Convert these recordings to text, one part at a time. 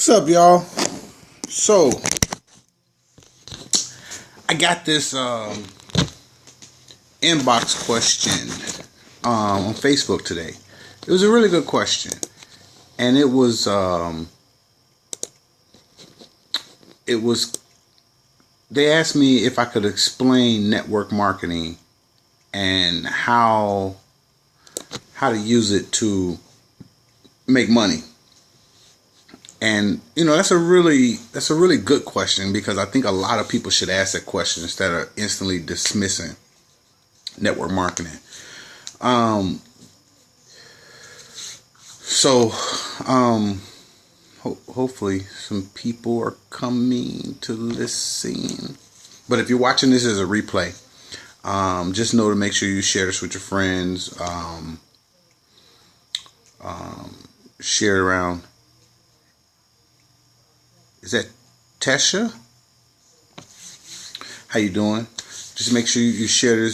What's up, y'all? So, I got this inbox question on Facebook today. It was a really good question, and it was they asked me if I could explain network marketing and how to use it to make money. And that's a really good question, because I think a lot of people should ask that question instead of instantly dismissing network marketing. Hopefully some people are coming to listen. But if you're watching this as a replay, just know to make sure you share this with your friends. Share it around. Is that Tesha? How you doing? Just make sure you share the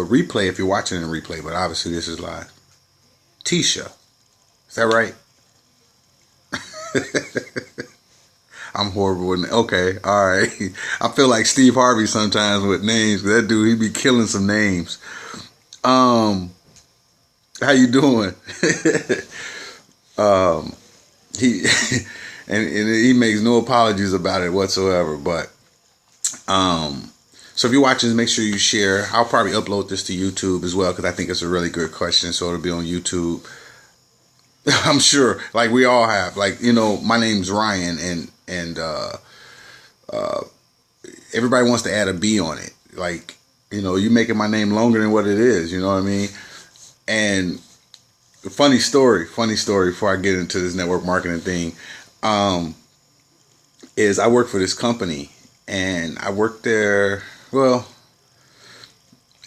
replay if you're watching the replay, but obviously this is live. Tisha. Is that right? I'm horrible with okay, all right. I feel like Steve Harvey sometimes with names. That dude, he be killing some names. How you doing? He and he makes no apologies about it whatsoever. But so if you're watching, make sure you share. I'll probably upload this to YouTube as well, because I think it's a really good question. So it'll be on YouTube. I'm sure, like we all have, like, my name's Ryan, and everybody wants to add a B on it. Like, you making my name longer than what it is. You know what I mean? And funny story before I get into this network marketing thing, is I work for this company, and I worked there. Well,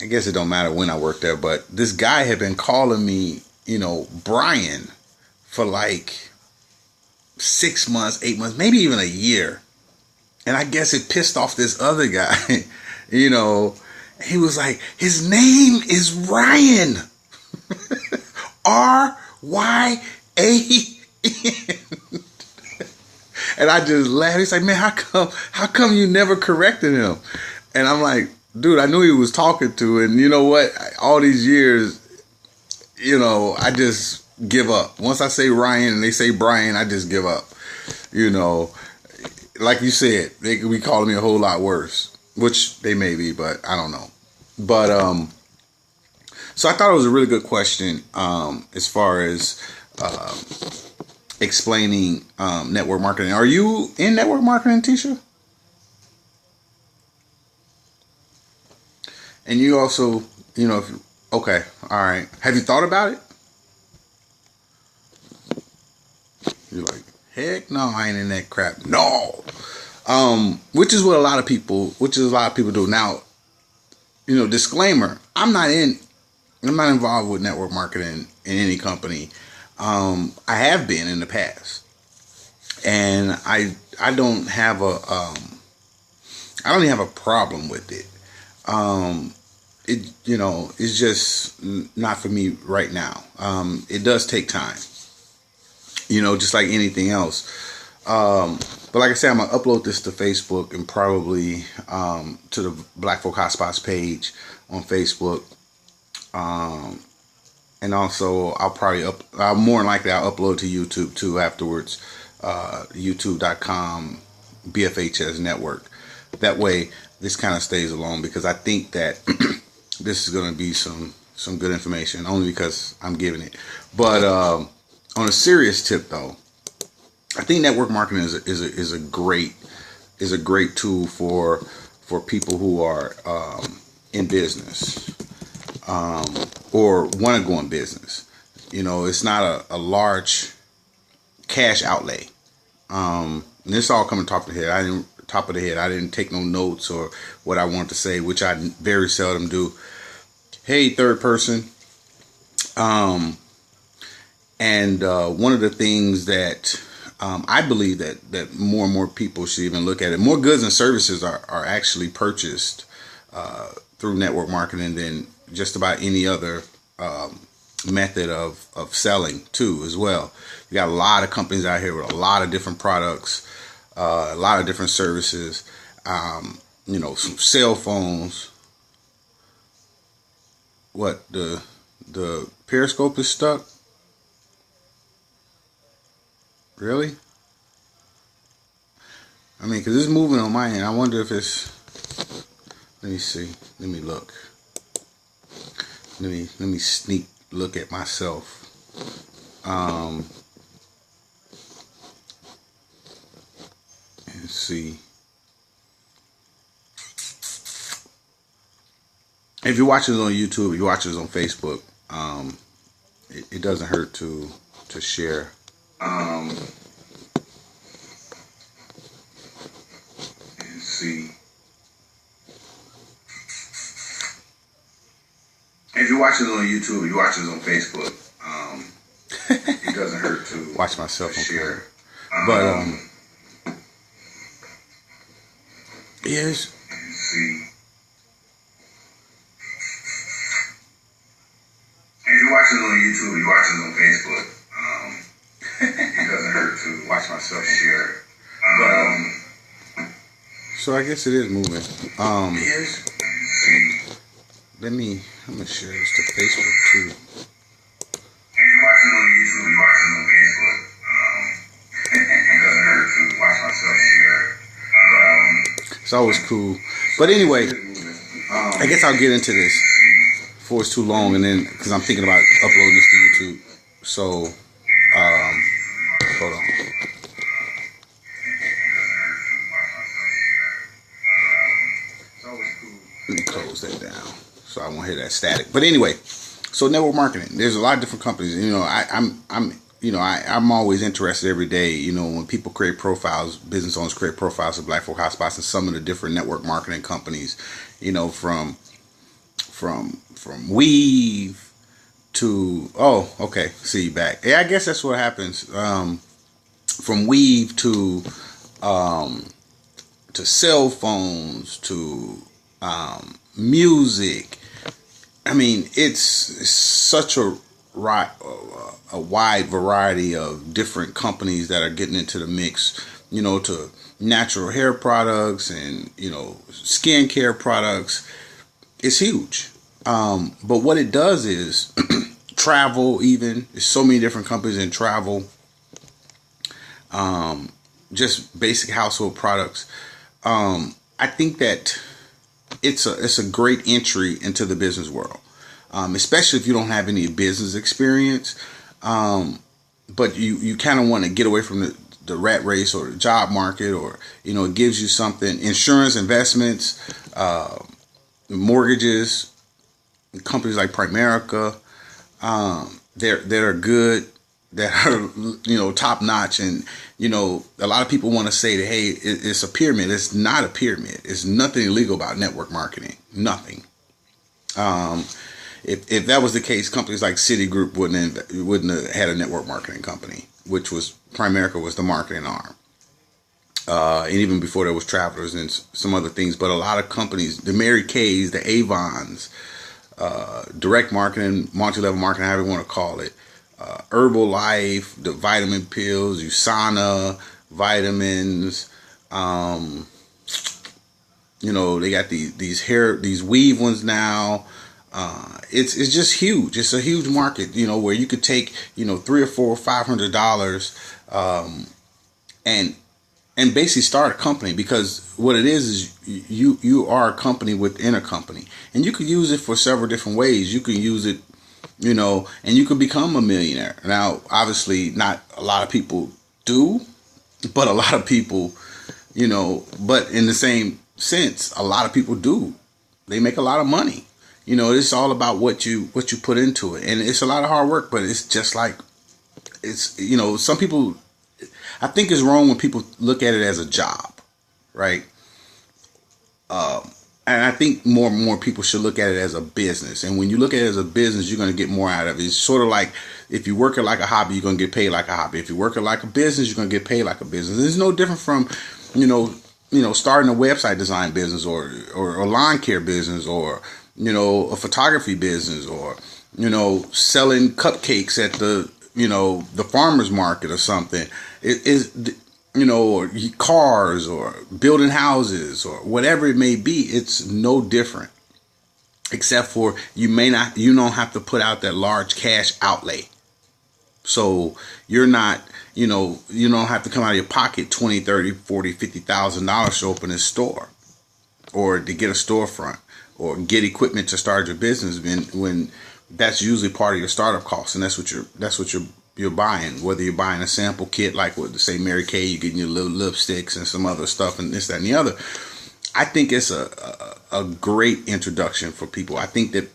I guess it don't matter when I worked there, but this guy had been calling me, Brian, for like 6 months, 8 months, maybe even a year. And I guess it pissed off this other guy. He was like, his name is Ryan. R-Y-A-N. And I just laughed. He's like, man, how come you never corrected him? And I'm like, dude, I knew he was talking to, and you know what? All these years, I just give up. Once I say Ryan and they say Brian, I just give up. Like you said, they could be calling me a whole lot worse, which they may be, but I don't know. But so I thought it was a really good question as far as explaining network marketing. Are you in network marketing, Tisha? And you also, okay, all right. Have you thought about it? You're like, heck no, I ain't in that crap. No. Which is what a lot of people do. Now, disclaimer, I'm not involved with network marketing in any company. I have been in the past, and I don't have a problem with it. It's just not for me right now. It does take time, just like anything else. But like I said, I'm gonna upload this to Facebook and probably to the Black Folk Hotspots page on Facebook. And also I'll more than likely I'll upload to YouTube too afterwards. YouTube.com BFHS network. That way this kind of stays alone, because I think that this is going to be some good information, only because I'm giving it. But on a serious tip though, I think network marketing is a great tool for people who are in business or want to go in business. It's not a large cash outlay. And this all coming top of the head. I didn't take no notes or what I wanted to say, which I very seldom do. Hey, third person. And one of the things that I believe that more and more people should even look at it. More goods and services are actually purchased through network marketing than just about any other method of selling too as well. You got a lot of companies out here with a lot of different products, a lot of different services. Some cell phones. What, the Periscope is stuck? Really? I mean, because it's moving on my end. I wonder if it's. Let me see. Let me look. Let me sneak look at myself. And see. If you're watching this on YouTube, if you're watching this on Facebook, it doesn't hurt to share. And see. If you're watching it on YouTube, if you're watching this on Facebook, it doesn't hurt to watch myself on share. But yes. See. If you're watching it on YouTube, if you're watching it on Facebook, it doesn't hurt to watch myself on share. But so I guess it is moving. Yes. I'm gonna share this to Facebook too. If you're watching on YouTube, you're watching on Facebook. It doesn't hurt to watch myself share. It's always cool. But anyway, I guess I'll get into this before it's too long, and then because I'm thinking about uploading this to YouTube. So, hold on. Let me close that down so I won't hear that static. But anyway, so network marketing. There's a lot of different companies. I'm always interested every day. When people create profiles, business owners create profiles of Black Folk Hotspots and some of the different network marketing companies. From Weave to see you back. Yeah, I guess that's what happens. From Weave to cell phones to music. I mean, it's such a wide variety of different companies that are getting into the mix. To natural hair products and skincare products. It's huge. But what it does is travel. Even there's so many different companies in travel. Just basic household products. I think that it's a great entry into the business world, especially if you don't have any business experience. But you kind of want to get away from the rat race or the job market, or it gives you something. Insurance, investments, mortgages, companies like Primerica, that are good, that are top notch, and a lot of people want to say that, hey, it's a pyramid. It's not a pyramid. It's nothing illegal about network marketing. Nothing. If that was the case, companies like Citigroup wouldn't have had a network marketing company, which was Primerica was the marketing arm. And even before there was Travelers and some other things, but a lot of companies, the Mary Kays, the Avons, direct marketing, multi-level marketing, however you want to call it, Herbalife, the vitamin pills, USANA, vitamins, they got these weave ones now. It's just huge. It's a huge market, where you could take, $300 or $400, $500, and basically start a company, because what it is you are a company within a company, and you could use it for several different ways. You could use it, and you could become a millionaire. Now, obviously, not a lot of people do, but a lot of people, but in the same sense, a lot of people do. They make a lot of money. It's all about what you put into it, and it's a lot of hard work. But it's just like some people. I think it's wrong when people look at it as a job, right? And I think more and more people should look at it as a business. And when you look at it as a business, you're going to get more out of it. It's sort of like if you work it like a hobby, you're going to get paid like a hobby. If you work it like a business, you're going to get paid like a business. It's no different from, starting a website design business or a lawn care business or, a photography business, or, selling cupcakes at the farmer's market or something. It is, or cars, or building houses, or whatever it may be. It's no different, except for you don't have to put out that large cash outlay. So you're not, you don't have to come out of your pocket 20, 30, 40, $50,000 to open a store, or to get a storefront, or get equipment to start your business, when that's usually part of your startup costs, and that's what you're buying. Whether you're buying a sample kit, like what, say, Mary Kay, you're getting your little lipsticks and some other stuff and this, that, and the other. I think it's a great introduction for people. I think that,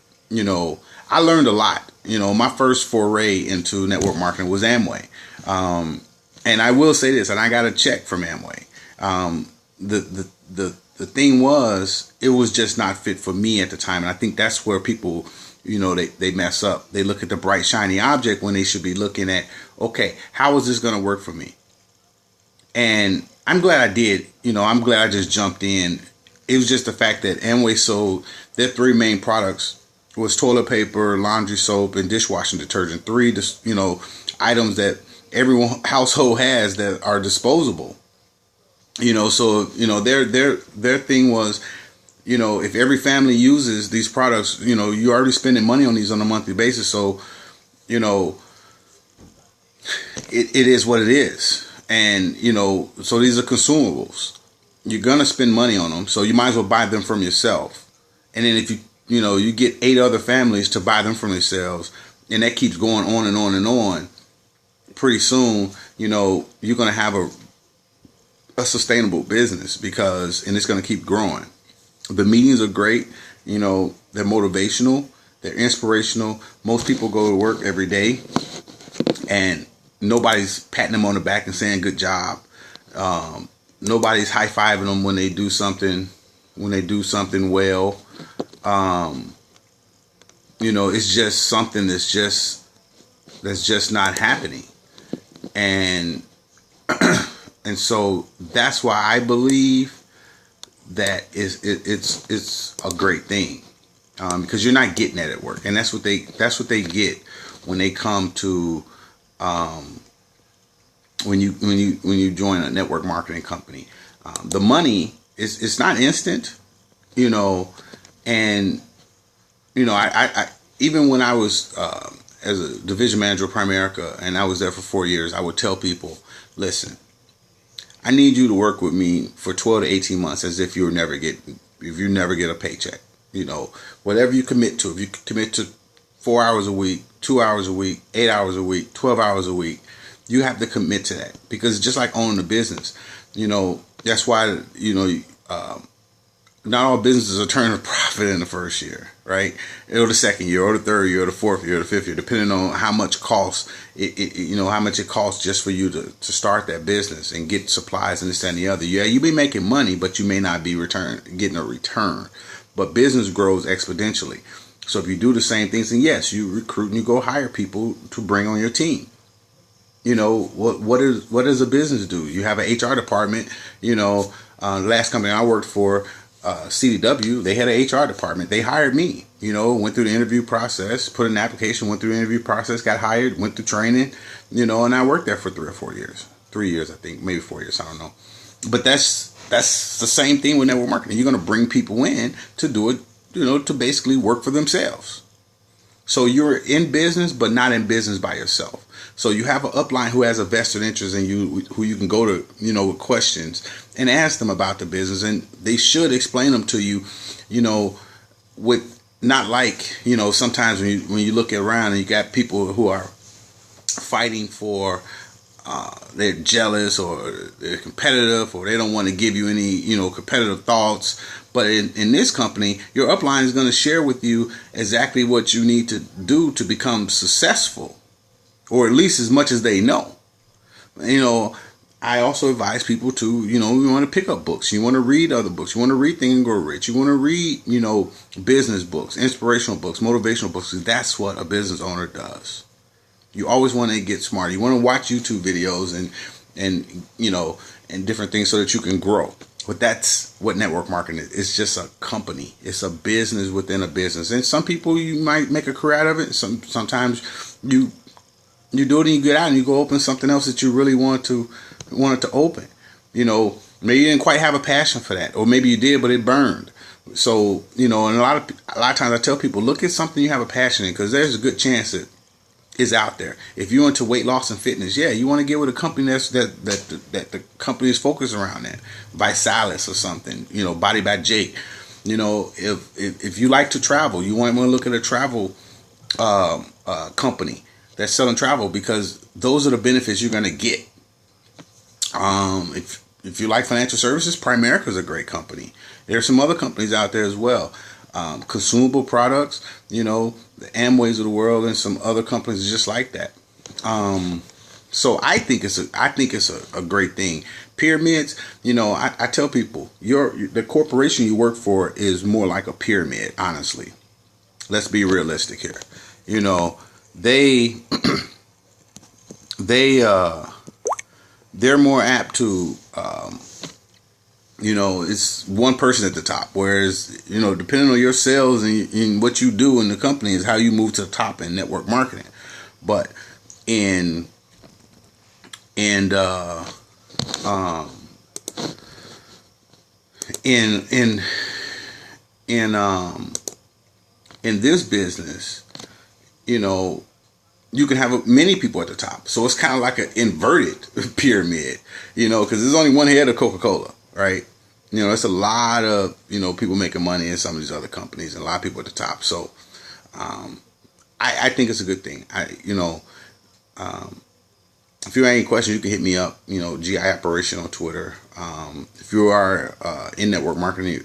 I learned a lot. My first foray into network marketing was Amway. And I will say this, and I got a check from Amway. The thing was, it was just not fit for me at the time. And I think that's where people, they mess up. They look at the bright, shiny object when they should be looking at, okay, how is this going to work for me? And I'm glad I did. I'm glad I just jumped in. It was just the fact that Amway sold their three main products was toilet paper, laundry soap, and dishwashing detergent. Three, items that every household has that are disposable. So their thing was, if every family uses these products, you're already spending money on these on a monthly basis. So, it is what it is. And, so these are consumables. You're going to spend money on them. So you might as well buy them from yourself. And then if you get 8 other families to buy them from themselves, and that keeps going on and on and on, pretty soon, you're going to have a sustainable business, and it's going to keep growing. The meetings are great. They're motivational. They're inspirational. Most people go to work every day and nobody's patting them on the back and saying good job. Nobody's high-fiving them when they do something well. It's just something that's just not happening. And and so that's why I believe that it's a great thing, because you're not getting that at work, and that's what they get when they come to when you join a network marketing company. The money it's not instant, and I even when I was as a division manager of Primerica, and I was there for 4 years, I would tell people, listen, I need you to work with me for 12 to 18 months as if you never get a paycheck. Whatever you commit to, if you commit to 4 hours a week, 2 hours a week, 8 hours a week, 12 hours a week, you have to commit to that, because it's just like owning a business. That's why, not all businesses are turning a profit in the first year, right? Or the second year, or the third year, or the fourth year, or the fifth year, depending on how much costs how much it costs just for you to start that business and get supplies and this, that, and the other. Yeah, you may be making money, but you may not be getting a return. But business grows exponentially. So if you do the same things, then yes, you recruit and you go hire people to bring on your team. What does a business do? You have an HR department. The last company I worked for, CDW, they had an HR department. They hired me, went through the interview process, put in an application, went through the interview process, got hired, went through training, and I worked there for 3 or 4 years. 3 years, I think, maybe 4 years, I don't know. But that's the same thing with network marketing. You're going to bring people in to do it, to basically work for themselves. So you're in business, but not in business by yourself. So you have an upline who has a vested interest in you, who you can go to, with questions and ask them about the business. And they should explain them to you, with not like, sometimes when you look around and you got people who are fighting for, they're jealous, or they're competitive, or they don't want to give you any, competitive thoughts. But in this company, your upline is going to share with you exactly what you need to do to become successful, or at least as much as they know. I also advise people to, you want to pick up books. You want to read other books. You want to read Think and Grow Rich. You want to read, business books, inspirational books, motivational books. That's what a business owner does. You always want to get smarter. You want to watch YouTube videos and different things so that you can grow. But that's what network marketing is. It's just a company. It's a business within a business. And some people, you might make a career out of it. Sometimes you do it and you get out and you go open something else that you really wanted to open. Maybe you didn't quite have a passion for that, or maybe you did, but it burned. So, and a lot of times I tell people, look at something you have a passion in, because there's a good chance that is out there. If you're into weight loss and fitness, yeah, you want to get with a company that the company is focused around that, Visalis or something, Body by Jake. If you like to travel, you want to look at a travel company that's selling travel, because those are the benefits you're going to get. If you like financial services, Primerica is a great company. There's some other companies out there as well. Consumable products, the Amways of the world, and some other companies just like that. So I think it's a great thing. Pyramids, I tell people, the corporation you work for is more like a pyramid. Honestly, let's be realistic here. They're more apt to, it's one person at the top. Whereas, depending on your sales and what you do in the company is how you move to the top in network marketing. But in this business, you can have many people at the top. So it's kind of like an inverted pyramid, because there's only one head of Coca-Cola, right? It's a lot of, people making money in some of these other companies, and a lot of people at the top. So I think it's a good thing. If you have any questions, you can hit me up, GI Operation on Twitter. If you are in network marketing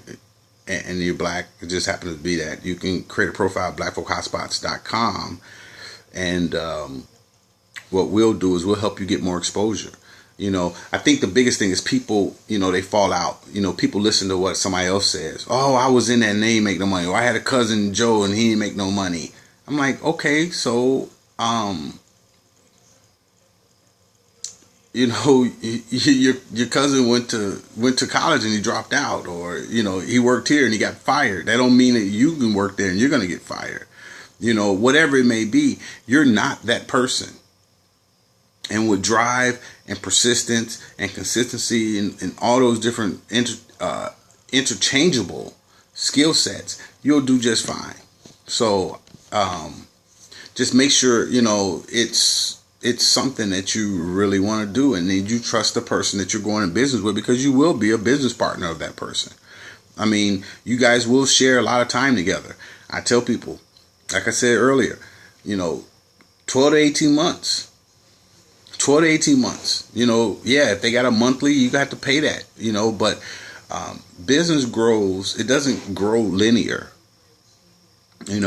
and you're black, it just happens to be that, you can create a profile at blackfolkhotspots.com. And what we'll do is we'll help you get more exposure. I think the biggest thing is people, they fall out. People listen to what somebody else says. Oh, I was in that and they didn't make no money. Or I had a cousin Joe and he didn't make no money. I'm like, okay, so, your cousin went to college and he dropped out, or, he worked here and he got fired. That don't mean that you can work there and you're going to get fired. Whatever it may be, you're not that person. And with drive and persistence and consistency and all those different interchangeable skill sets, you'll do just fine. So just make sure, it's something that you really want to do, and then you trust the person that you're going in business with, because you will be a business partner of that person. I mean, you guys will share a lot of time together. I tell people, like I said earlier, 12 to 18 months. 12 to 18 months. If they got a monthly, you got to pay that, but business grows. It doesn't grow linear. It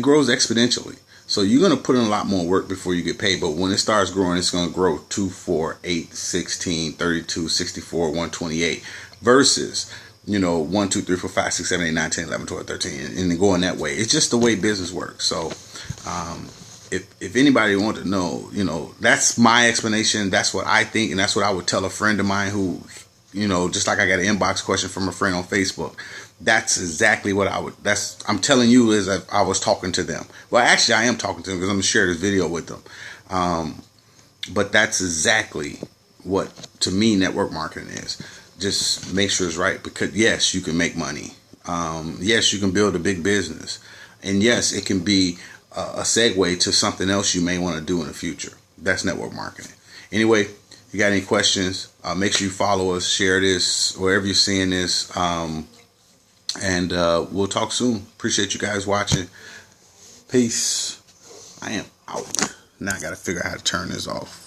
grows exponentially. So you're going to put in a lot more work before you get paid. But when it starts growing, it's going to grow 2, 4, 8, 16, 32, 64, 128 versus 1, 2, 3, 4, 5, 6, 7, 8, 9, 10, 11, 12, 13, and then going that way. It's just the way business works. So, if anybody wants to know, that's my explanation. That's what I think, and that's what I would tell a friend of mine who, just like I got an inbox question from a friend on Facebook. That's exactly what I'm telling you is I was talking to them. Well, actually, I am talking to them because I'm going to share this video with them. But that's exactly what, to me, network marketing is. Just make sure it's right, because yes, you can make money. Yes, you can build a big business, and yes, it can be a segue to something else you may want to do in the future. That's network marketing. Anyway, if you got any questions, make sure you follow us, share this wherever you're seeing this, and we'll talk soon. Appreciate you guys watching. Peace. I am out. Now I got to figure out how to turn this off.